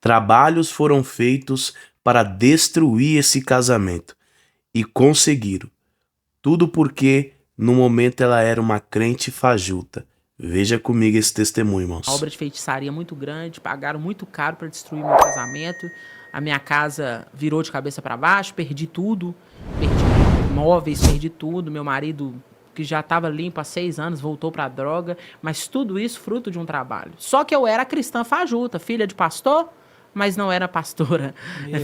Trabalhos foram feitos para destruir esse casamento e conseguiram. Tudo porque, no momento, ela era uma crente fajuta. Veja comigo esse testemunho, irmãos. Uma obra de feitiçaria muito grande, pagaram muito caro para destruir meu casamento. A minha casa virou de cabeça para baixo, perdi tudo, perdi móveis, perdi tudo. Meu marido, que já estava limpo há 6 anos, voltou para a droga, mas tudo isso fruto de um trabalho. Só que eu era cristã fajuta, filha de pastor, mas não era pastora.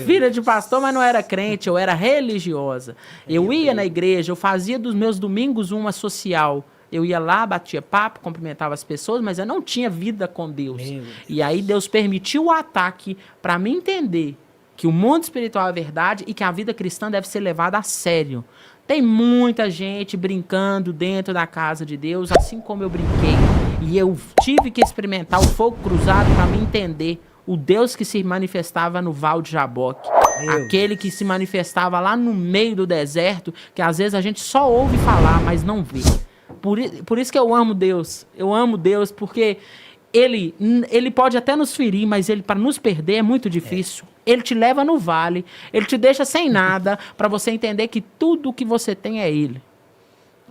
Filha de pastor, mas não era crente, eu era religiosa. Eu ia na igreja, eu fazia dos meus domingos uma social. Eu ia lá, batia papo, cumprimentava as pessoas, mas eu não tinha vida com Deus. E aí Deus permitiu o ataque para me entender que o mundo espiritual é verdade e que a vida cristã deve ser levada a sério. Tem muita gente brincando dentro da casa de Deus, assim como eu brinquei. E eu tive que experimentar o fogo cruzado para me entender o Deus que se manifestava no Val de Jaboque. Aquele que se manifestava lá no meio do deserto, que às vezes a gente só ouve falar, mas não vê. Por isso que eu amo Deus. Eu amo Deus porque Ele pode até nos ferir, mas para nos perder é muito difícil. Ele te leva no vale, Ele te deixa sem nada, para você entender que tudo o que você tem é Ele.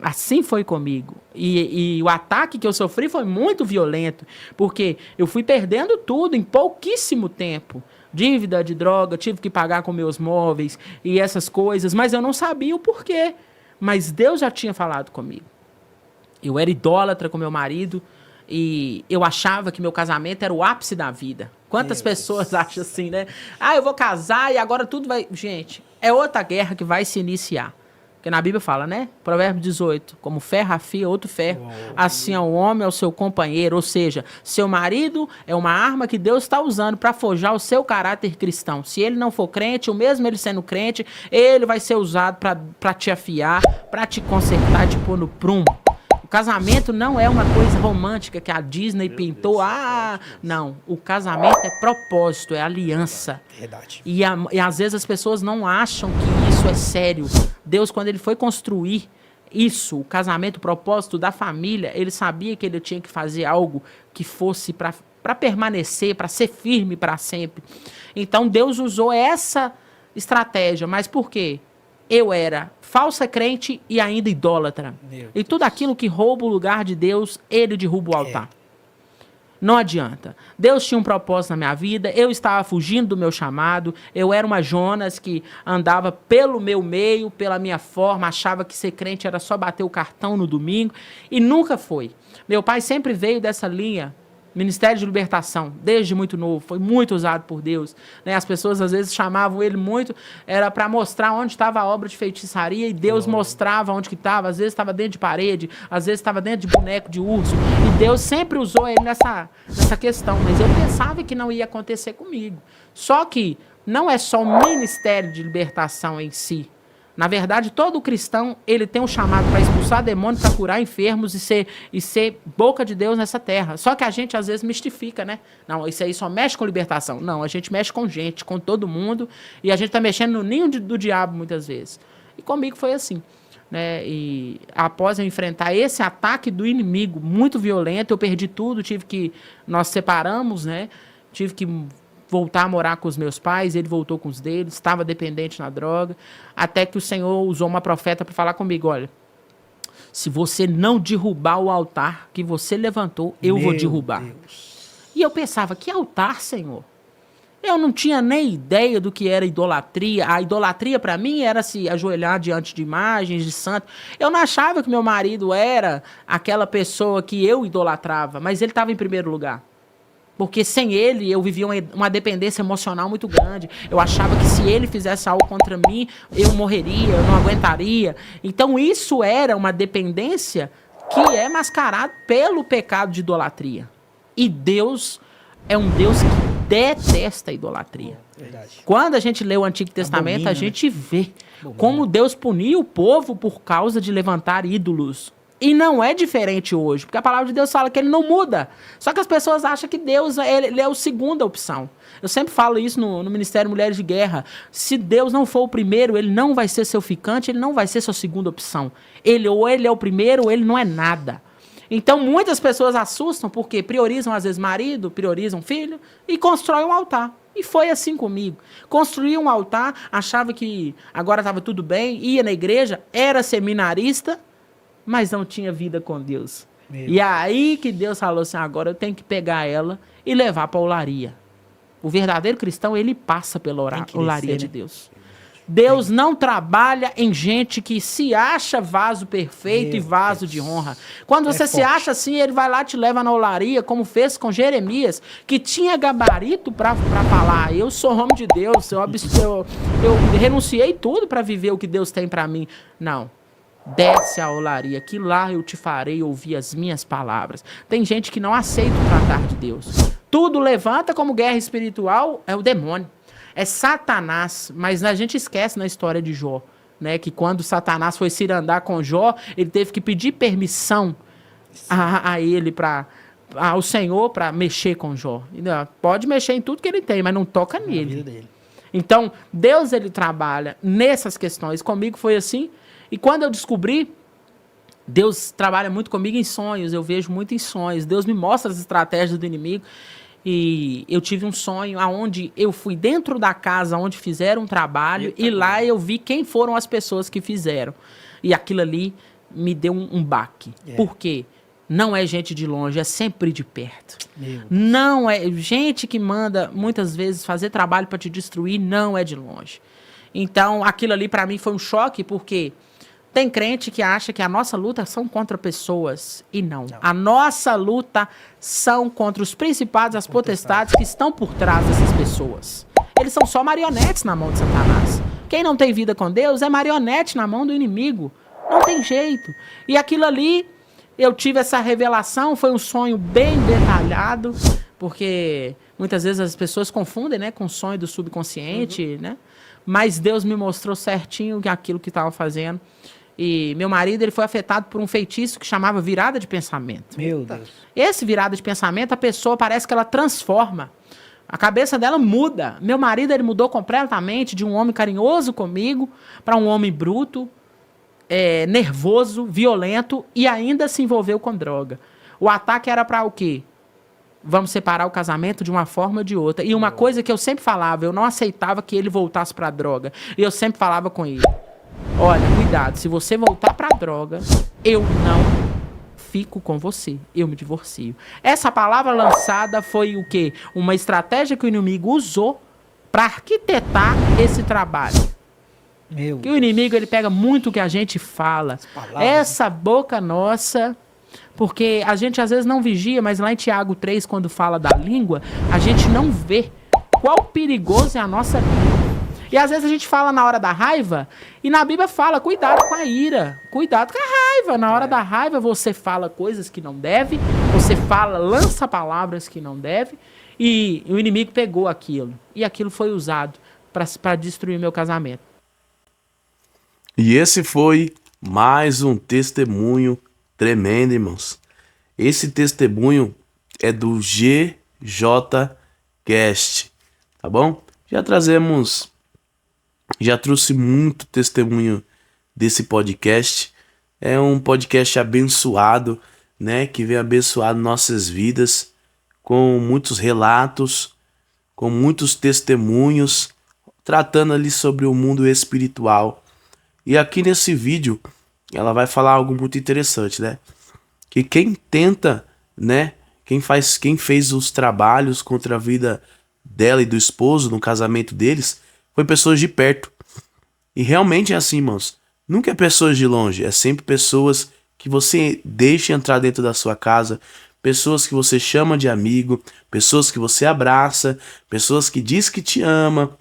Assim foi comigo. E o ataque que eu sofri foi muito violento, porque eu fui perdendo tudo em pouquíssimo tempo. Dívida de droga, tive que pagar com meus móveis e essas coisas, mas eu não sabia o porquê. Mas Deus já tinha falado comigo. Eu era idólatra com meu marido e eu achava que meu casamento era o ápice da vida. Quantas pessoas acham assim, né? Ah, eu vou casar e agora tudo vai... Gente, é outra guerra que vai se iniciar. Porque na Bíblia fala, né? Provérbio 18, como ferro afia outro ferro, assim é o homem ao seu companheiro. Ou seja, seu marido é uma arma que Deus está usando para forjar o seu caráter cristão. Se ele não for crente, ou mesmo ele sendo crente, ele vai ser usado para te afiar, para te consertar, te pôr no prumo. Casamento não é uma coisa romântica que a Disney pintou. Não. O casamento é propósito, é aliança. Verdade. E às vezes as pessoas não acham que isso é sério. Deus, quando ele foi construir isso, o casamento, o propósito da família, ele sabia que ele tinha que fazer algo que fosse para permanecer, para ser firme para sempre. Então Deus usou essa estratégia. Mas por quê? Eu era falsa crente e ainda idólatra. E tudo aquilo que rouba o lugar de Deus, ele derruba o altar. Não adianta. Deus tinha um propósito na minha vida, eu estava fugindo do meu chamado, eu era uma Jonas que andava pelo meu meio, pela minha forma, achava que ser crente era só bater o cartão no domingo, e nunca foi. Meu pai sempre veio dessa linha, Ministério de Libertação, desde muito novo, foi muito usado por Deus. Né? As pessoas às vezes chamavam ele muito, era para mostrar onde estava a obra de feitiçaria e Deus mostrava onde que estava. Às vezes estava dentro de parede, às vezes estava dentro de boneco de urso. E Deus sempre usou ele nessa questão, mas eu pensava que não ia acontecer comigo. Só que não é só o Ministério de Libertação em si. Na verdade, todo cristão, ele tem um chamado para expulsar demônios, para curar enfermos e ser boca de Deus nessa terra. Só que a gente, às vezes, mistifica, né? Não, isso aí só mexe com libertação. Não, a gente mexe com gente, com todo mundo, e a gente está mexendo no ninho do diabo, muitas vezes. E comigo foi assim. Né? E após eu enfrentar esse ataque do inimigo muito violento, eu perdi tudo, nós separamos, né? Tive que voltar a morar com os meus pais, ele voltou com os deles, estava dependente na droga, até que o Senhor usou uma profeta para falar comigo, olha, se você não derrubar o altar que você levantou, eu vou derrubar. Deus. E eu pensava, que altar, Senhor? Eu não tinha nem ideia do que era idolatria. A idolatria para mim era se ajoelhar diante de imagens de santo. Eu não achava que meu marido era aquela pessoa que eu idolatrava, mas ele estava em primeiro lugar. Porque sem ele, eu vivia uma dependência emocional muito grande. Eu achava que se ele fizesse algo contra mim, eu morreria, eu não aguentaria. Então isso era uma dependência que é mascarada pelo pecado de idolatria. E Deus é um Deus que detesta a idolatria. Verdade. Quando a gente lê o Antigo Testamento, a gente vê como Deus punia o povo por causa de levantar ídolos. E não é diferente hoje, porque a palavra de Deus fala que ele não muda. Só que as pessoas acham que Deus ele é a segunda opção. Eu sempre falo isso no Ministério Mulheres de Guerra. Se Deus não for o primeiro, ele não vai ser seu ficante, ele não vai ser sua segunda opção. Ou ele é o primeiro, ou ele não é nada. Então muitas pessoas assustam porque priorizam às vezes marido, priorizam filho e constroem um altar. E foi assim comigo. Construí um altar, achava que agora estava tudo bem, ia na igreja, era seminarista, mas não tinha vida com Deus. E aí que Deus falou assim, agora eu tenho que pegar ela e levar para a olaria. O verdadeiro cristão, ele passa pela olaria de Deus. Deus não trabalha em gente que se acha vaso perfeito e vaso de honra. Quando você se acha assim, ele vai lá e te leva na olaria, como fez com Jeremias, que tinha gabarito para falar, eu sou homem de Deus, eu renunciei tudo para viver o que Deus tem para mim. Não. Desce a olaria, que lá eu te farei ouvir as minhas palavras. Tem gente que não aceita o tratar de Deus. Tudo levanta como guerra espiritual, é o demônio. É Satanás, mas a gente esquece na história de Jó, né, que quando Satanás foi cirandar com Jó, ele teve que pedir permissão a ele, ao Senhor, para mexer com Jó. Pode mexer em tudo que ele tem, mas não toca nele. Então, Deus, ele trabalha nessas questões. Comigo foi assim, e quando eu descobri, Deus trabalha muito comigo em sonhos, eu vejo muito em sonhos. Deus me mostra as estratégias do inimigo. E eu tive um sonho onde eu fui dentro da casa onde fizeram um trabalho e lá eu vi quem foram as pessoas que fizeram. E aquilo ali me deu um baque. Por quê? Não é gente de longe, é sempre de perto. Não é gente que manda muitas vezes fazer trabalho para te destruir, não é de longe. Então aquilo ali para mim foi um choque, porque tem crente que acha que a nossa luta são contra pessoas. E não. A nossa luta são contra os principados, as potestades que estão por trás dessas pessoas. Eles são só marionetes na mão de Satanás. Quem não tem vida com Deus é marionete na mão do inimigo. Não tem jeito. E aquilo ali, eu tive essa revelação, foi um sonho bem detalhado, porque muitas vezes as pessoas confundem, né, com o sonho do subconsciente, né? Mas Deus me mostrou certinho aquilo que estava fazendo. E meu marido, ele foi afetado por um feitiço que chamava virada de pensamento. Meu Deus. Esse virada de pensamento, a pessoa parece que ela transforma. A cabeça dela muda. Meu marido, ele mudou completamente de um homem carinhoso comigo para um homem bruto, nervoso, violento e ainda se envolveu com droga. O ataque era para o quê? Vamos separar o casamento de uma forma ou de outra. E uma coisa que eu sempre falava, eu não aceitava que ele voltasse para a droga. E eu sempre falava com ele, olha, cuidado, se você voltar pra droga, eu não fico com você, eu me divorcio. Essa palavra lançada foi o quê? Uma estratégia que o inimigo usou para arquitetar esse trabalho. Que o inimigo, ele pega muito o que a gente fala. Essa boca nossa, porque a gente às vezes não vigia, mas lá em Tiago 3, quando fala da língua, a gente não vê qual perigoso é a nossa língua. E às vezes a gente fala na hora da raiva, e na Bíblia fala, cuidado com a ira, cuidado com a raiva. Na hora da raiva você fala coisas que não deve, você fala, lança palavras que não deve, e o inimigo pegou aquilo. E aquilo foi usado para destruir meu casamento. E esse foi mais um testemunho tremendo, irmãos. Esse testemunho é do GJ Cast, tá bom? Já trouxe muito testemunho desse podcast. É um podcast abençoado, né? Que vem abençoar nossas vidas com muitos relatos, com muitos testemunhos, tratando ali sobre o mundo espiritual. E aqui nesse vídeo, ela vai falar algo muito interessante, né? Que quem tenta, né? Quem fez os trabalhos contra a vida dela e do esposo no casamento deles, foi pessoas de perto. E realmente é assim, irmãos. Nunca é pessoas de longe. É sempre pessoas que você deixa entrar dentro da sua casa. Pessoas que você chama de amigo. Pessoas que você abraça. Pessoas que diz que te ama.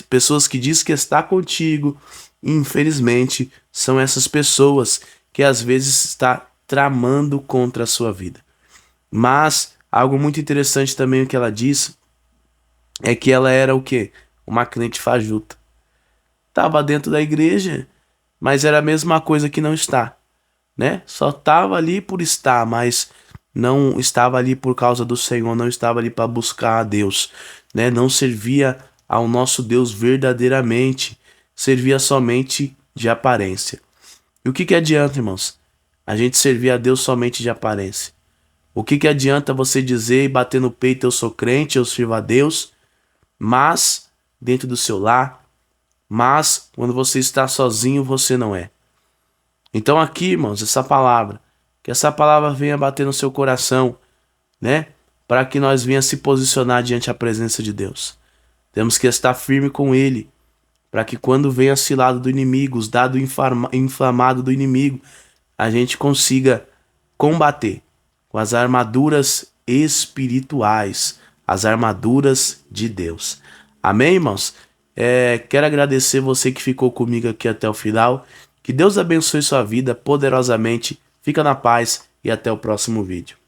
Pessoas que diz que está contigo. E, infelizmente, são essas pessoas que às vezes está tramando contra a sua vida. Mas algo muito interessante também o que ela diz é que ela era o quê? Uma crente fajuta. Estava dentro da igreja, mas era a mesma coisa que não está, né? Só estava ali por estar, mas não estava ali por causa do Senhor, não estava ali para buscar a Deus, né? Não servia ao nosso Deus verdadeiramente, servia somente de aparência. E o que adianta, irmãos? A gente servir a Deus somente de aparência. O que adianta você dizer e bater no peito, eu sou crente, eu sirvo a Deus, mas dentro do seu lar, mas quando você está sozinho, você não é. Então aqui, irmãos, que essa palavra venha bater no seu coração, né? Para que nós venha se posicionar diante da presença de Deus. Temos que estar firme com Ele, para que quando venha a cilada do inimigo, os dados inflamados do inimigo, a gente consiga combater com as armaduras espirituais, as armaduras de Deus. Amém, irmãos? Quero agradecer você que ficou comigo aqui até o final. Que Deus abençoe sua vida poderosamente. Fica na paz e até o próximo vídeo.